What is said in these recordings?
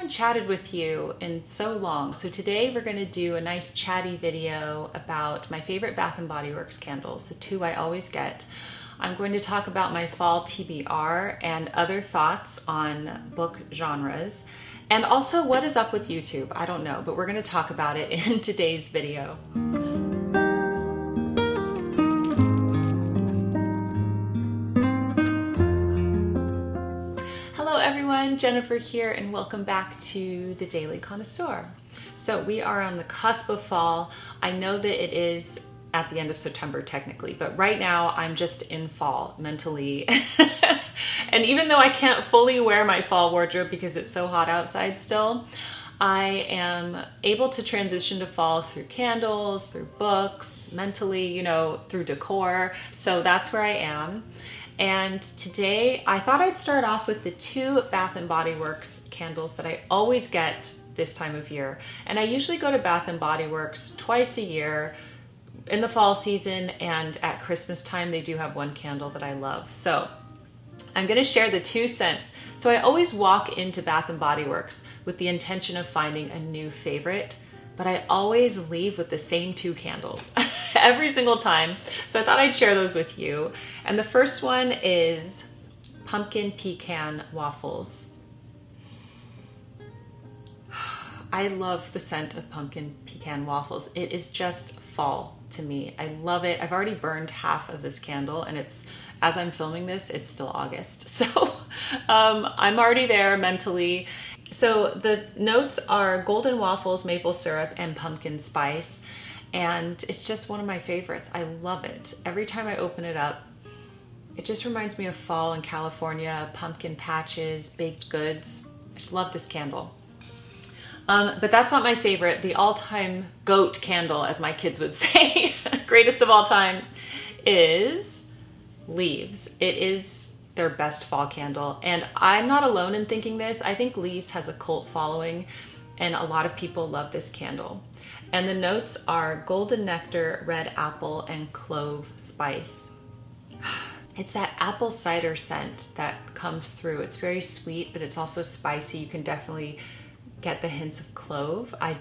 haven't chatted with you in so long. So today we're going to do a nice chatty video about my favorite Bath & Body Works candles, the two I always get. I'm going to talk about my fall TBR and other thoughts on book genres, and also what is up with YouTube. I don't know, but we're going to talk about it in today's video. Hello everyone, Jennifer here, and welcome back to the Daily Connoisseur. So we are on the cusp of fall. I know that it is at the end of September technically, but right now I'm just in fall mentally. And even though I can't fully wear my fall wardrobe because it's so hot outside still, I am able to transition to fall through candles, through books, mentally, you know, through decor. So that's where I am. And today I thought I'd start off with the two Bath & Body Works candles that I always get this time of year. And I usually go to Bath & Body Works twice a year in the fall season, and at Christmas time they do have one candle that I love. So I'm going to share the 2 cents. So I always walk into Bath & Body Works with the intention of finding a new favorite, but I always leave with the same 2 candles every single time. So I thought I'd share those with you. And the first one is pumpkin pecan waffles. I love the scent of pumpkin pecan waffles. It is just fall to me. I love it. I've already burned half of this candle, and it's, as I'm filming this, it's still August. So I'm already there mentally. So the notes are golden waffles, maple syrup, and pumpkin spice. And it's just one of my favorites. I love it. Every time I open it up, it just reminds me of fall in California, pumpkin patches, baked goods. I just love this candle. But that's not my favorite. The all-time GOAT candle, as my kids would say, greatest of all time, is Leaves. It is their best fall candle. And I'm not alone in thinking this. I think Leaves has a cult following, and a lot of people love this candle. And the notes are golden nectar, red apple, and clove spice. It's that apple cider scent that comes through. It's very sweet, but it's also spicy. You can definitely get the hints of clove. I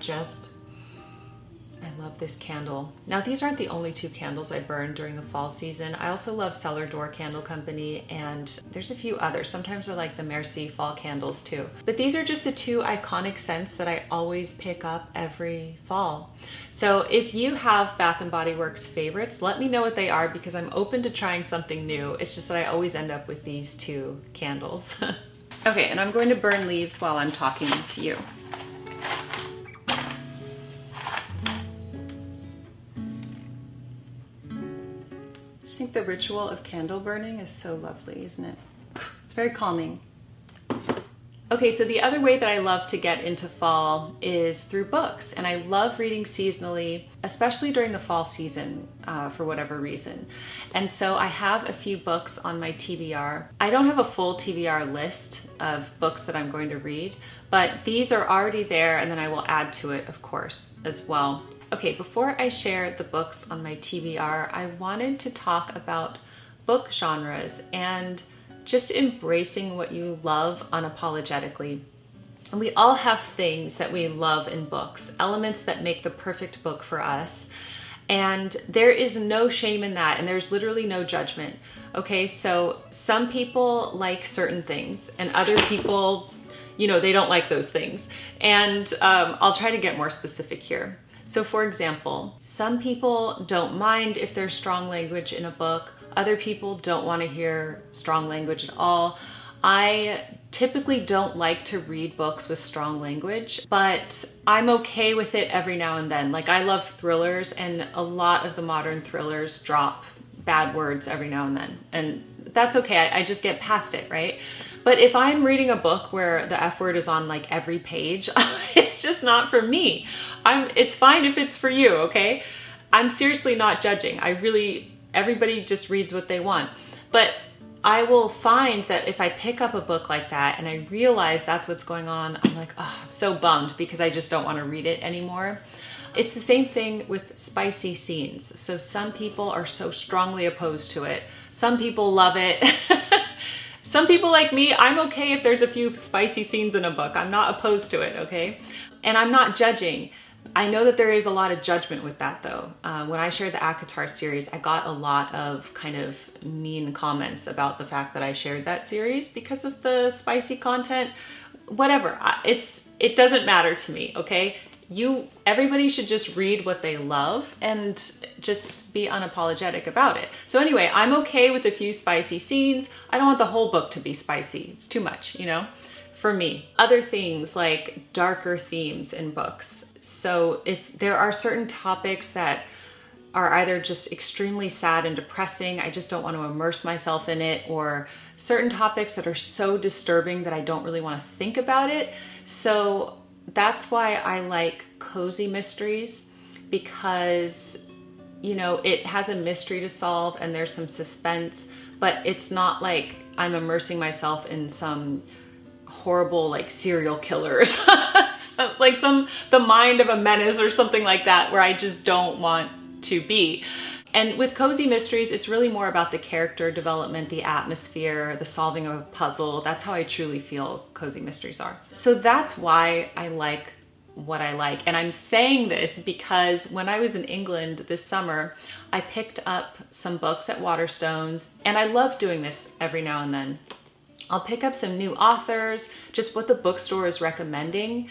love this candle. Now, these aren't the only 2 candles I burn during the fall season. I also love Cellar Door Candle Company, and there's a few others. Sometimes I like the Merci fall candles too. But these are just the 2 iconic scents that I always pick up every fall. So if you have Bath & Body Works favorites, let me know what they are, because I'm open to trying something new. It's just that I always end up with these 2 candles. Okay, and I'm going to burn Leaves while I'm talking to you. I think the ritual of candle burning is so lovely, isn't it? It's very calming. Okay, so the other way that I love to get into fall is through books, and I love reading seasonally, especially during the fall season for whatever reason. And so I have a few books on my TBR. I don't have a full TBR list of books that I'm going to read, but these are already there, and then I will add to it, of course, as well. Okay, before I share the books on my TBR, I wanted to talk about book genres and just embracing what you love unapologetically. And we all have things that we love in books, elements that make the perfect book for us. And there is no shame in that, and there's literally no judgment. Okay, so some people like certain things, and other people, you know, they don't like those things. And I'll try to get more specific here. So for example, some people don't mind if there's strong language in a book. Other people don't want to hear strong language at all. I typically don't like to read books with strong language, but I'm okay with it every now and then. Like, I love thrillers, and a lot of the modern thrillers drop bad words every now and then. And that's okay, I just get past it, right? But if I'm reading a book where the F word is on like every page, it's just not for me. It's fine if it's for you, okay? I'm seriously not judging. Everybody just reads what they want. But I will find that if I pick up a book like that and I realize that's what's going on, I'm like, oh, I'm so bummed because I just don't want to read it anymore. It's the same thing with spicy scenes. So some people are so strongly opposed to it. Some people love it. Some people like me, I'm okay if there's a few spicy scenes in a book. I'm not opposed to it, okay? And I'm not judging. I know that there is a lot of judgment with that though. When I shared the ACOTAR series, I got a lot of kind of mean comments about the fact that I shared that series because of the spicy content. Whatever, it doesn't matter to me, okay? Everybody should just read what they love and just be unapologetic about it. So anyway, I'm okay with a few spicy scenes. I don't want the whole book to be spicy. It's too much, you know, for me. Other things like darker themes in books. So if there are certain topics that are either just extremely sad and depressing, I just don't want to immerse myself in it, or certain topics that are so disturbing that I don't really want to think about it. So that's why I like cozy mysteries, because, you know, it has a mystery to solve and there's some suspense, but it's not like I'm immersing myself in some horrible like serial killers, like the mind of a menace or something like that, where I just don't want to be. And with cozy mysteries, it's really more about the character development, the atmosphere, the solving of a puzzle. That's how I truly feel cozy mysteries are. So that's why I like what I like. And I'm saying this because when I was in England this summer, I picked up some books at Waterstones, and I love doing this every now and then. I'll pick up some new authors, just what the bookstore is recommending,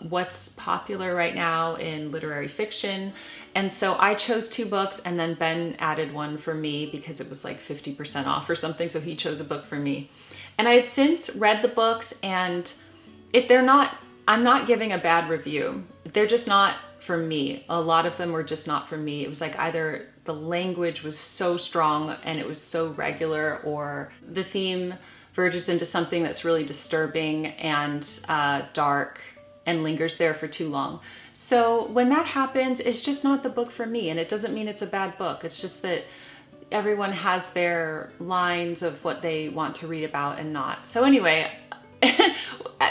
what's popular right now in literary fiction. And so I chose 2 books, and then Ben added one for me because it was like 50% off or something. So he chose a book for me. And I have since read the books, and I'm not giving a bad review. They're just not for me. A lot of them were just not for me. It was like either the language was so strong and it was so regular, or the theme verges into something that's really disturbing and dark and lingers there for too long. So when that happens, it's just not the book for me, and it doesn't mean it's a bad book. It's just that everyone has their lines of what they want to read about and not. So anyway,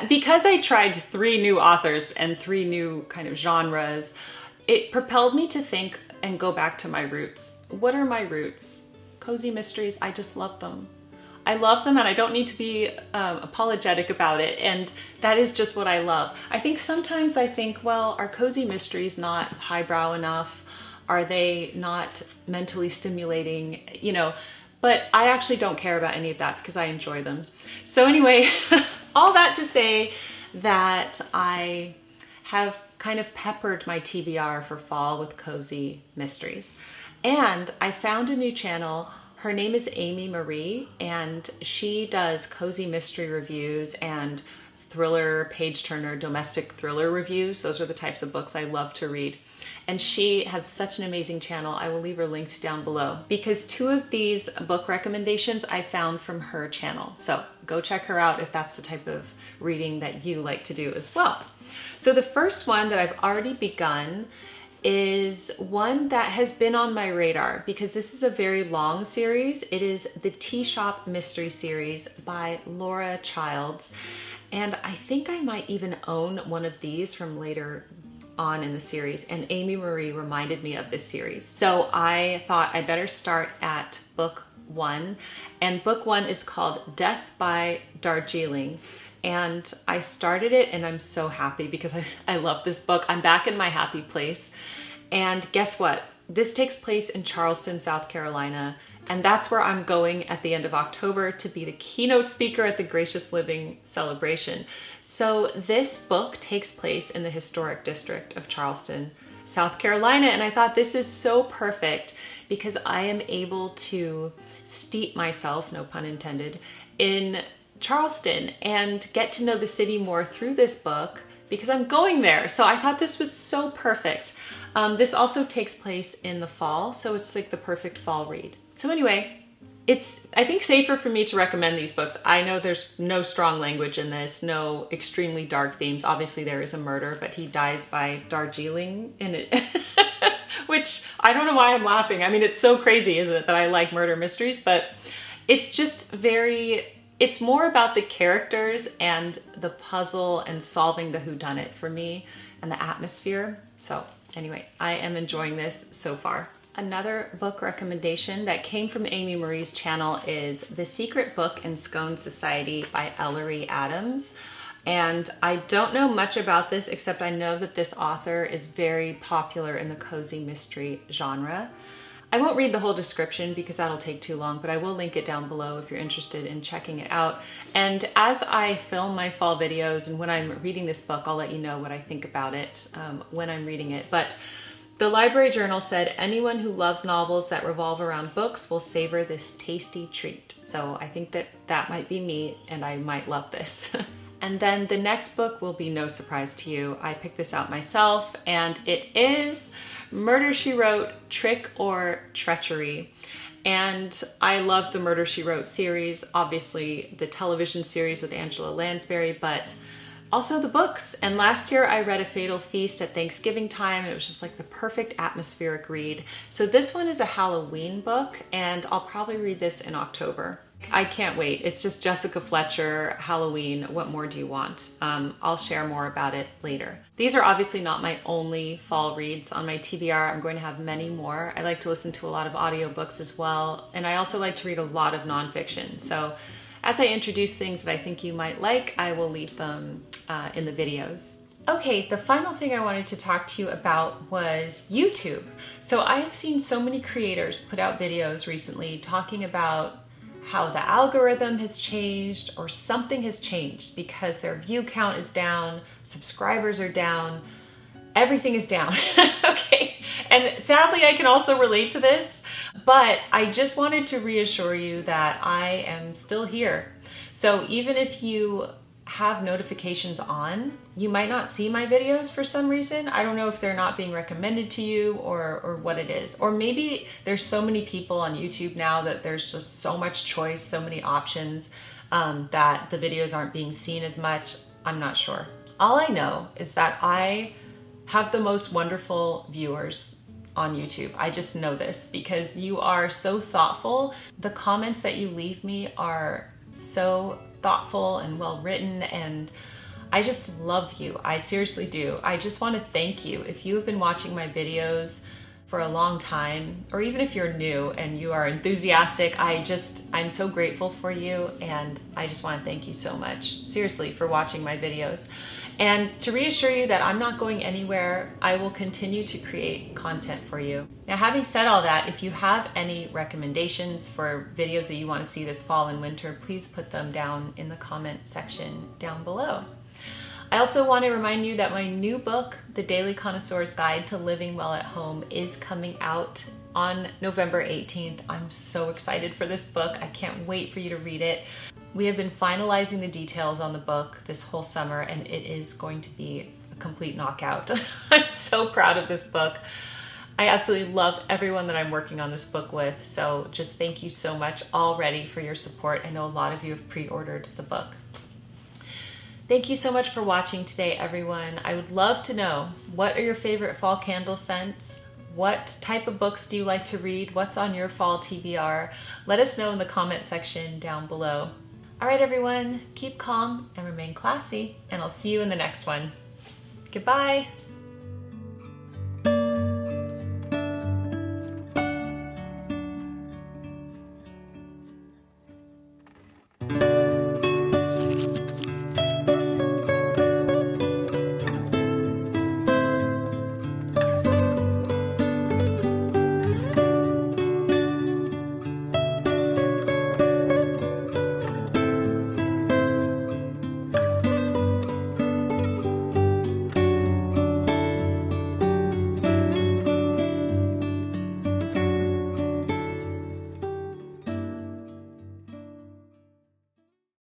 because I tried 3 new authors and 3 new kind of genres, it propelled me to think and go back to my roots. What are my roots? Cozy mysteries, I just love them. I love them, and I don't need to be apologetic about it. And that is just what I love. I think sometimes I think, well, are cozy mysteries not highbrow enough? Are they not mentally stimulating? You know, but I actually don't care about any of that because I enjoy them. So anyway, all that to say that I have kind of peppered my TBR for fall with cozy mysteries. And I found a new channel. Her name is Amy Marie, and she does cozy mystery reviews and thriller, page-turner, domestic thriller reviews. Those are the types of books I love to read. And she has such an amazing channel. I will leave her linked down below, because 2 of these book recommendations I found from her channel. So go check her out if that's the type of reading that you like to do as well. So the first one that I've already begun is one that has been on my radar because this is a very long series. It is the Tea Shop Mystery Series by Laura Childs. And I think I might even own one of these from later on in the series. And Amy Marie reminded me of this series. So I thought I better start at book 1. And book 1 is called Death by Darjeeling. And I started it, and I'm so happy because I love this book. I'm back in my happy place. And guess what? This takes place in Charleston, South Carolina. And that's where I'm going at the end of October to be the keynote speaker at the Gracious Living celebration. So this book takes place in the historic district of Charleston, South Carolina. And I thought this is so perfect because I am able to steep myself, no pun intended, in Charleston and get to know the city more through this book because I'm going there. So I thought this was so perfect. This also takes place in the fall, so it's like the perfect fall read. So anyway, it's, I think, safer for me to recommend these books. I know there's no strong language in this, no extremely dark themes. Obviously there is a murder, but he dies by Darjeeling in it, which I don't know why I'm laughing. I mean, it's so crazy, isn't it, that I like murder mysteries, but it's just very, it's more about the characters and the puzzle and solving the whodunit for me and the atmosphere. So anyway, I am enjoying this so far. Another book recommendation that came from Amy Marie's channel is The Secret Book in Scone Society by Ellery Adams. And I don't know much about this, except I know that this author is very popular in the cozy mystery genre. I won't read the whole description because that'll take too long, but I will link it down below if you're interested in checking it out. And as I film my fall videos and when I'm reading this book, I'll let you know what I think about it when I'm reading it. But the Library Journal said, anyone who loves novels that revolve around books will savor this tasty treat. So I think that that might be me and I might love this. And then the next book will be no surprise to you. I picked this out myself and it is Murder, She Wrote, Trick or Treachery. And I love the Murder, She Wrote series, obviously the television series with Angela Lansbury, but also the books. And last year I read A Fatal Feast at Thanksgiving time, and it was just like the perfect atmospheric read. So this one is a Halloween book, and I'll probably read this in October. I can't wait. It's just Jessica Fletcher, Halloween. What more do you want? I'll share more about it later. These are obviously not my only fall reads on my TBR. I'm going to have many more. I like to listen to a lot of audiobooks as well, and I also like to read a lot of nonfiction. So as I introduce things that I think you might like, I will leave them in the videos. Okay, the final thing I wanted to talk to you about was YouTube. So I have seen so many creators put out videos recently talking about how the algorithm has changed or something has changed because their view count is down, subscribers are down, everything is down. Okay, and sadly I can also relate to this, but I just wanted to reassure you that I am still here. So even if you have notifications on, you might not see my videos for some reason. I don't know if they're not being recommended to you or what it is. Or maybe there's so many people on YouTube now that there's just so much choice, so many options that the videos aren't being seen as much. I'm not sure. All I know is that I have the most wonderful viewers on YouTube. I just know this because you are so thoughtful. The comments that you leave me are so thoughtful and well written, and I just love you. I seriously do. I just want to thank you. If you have been watching my videos for a long time, or even if you're new and you are enthusiastic, I'm so grateful for you, and I just want to thank you so much, seriously, for watching my videos. And to reassure you that I'm not going anywhere, I will continue to create content for you. Now, having said all that, if you have any recommendations for videos that you want to see this fall and winter, please put them down in the comment section down below. I also want to remind you that my new book, The Daily Connoisseur's Guide to Living Well at Home, is coming out on November 18th. I'm so excited for this book. I can't wait for you to read it. We have been finalizing the details on the book this whole summer, and it is going to be a complete knockout. I'm so proud of this book. I absolutely love everyone that I'm working on this book with, so just thank you so much already for your support. I know a lot of you have pre-ordered the book. Thank you so much for watching today, everyone. I would love to know, what are your favorite fall candle scents? What type of books do you like to read? What's on your fall TBR? Let us know in the comment section down below. All right, everyone, keep calm and remain classy, and I'll see you in the next one. Goodbye.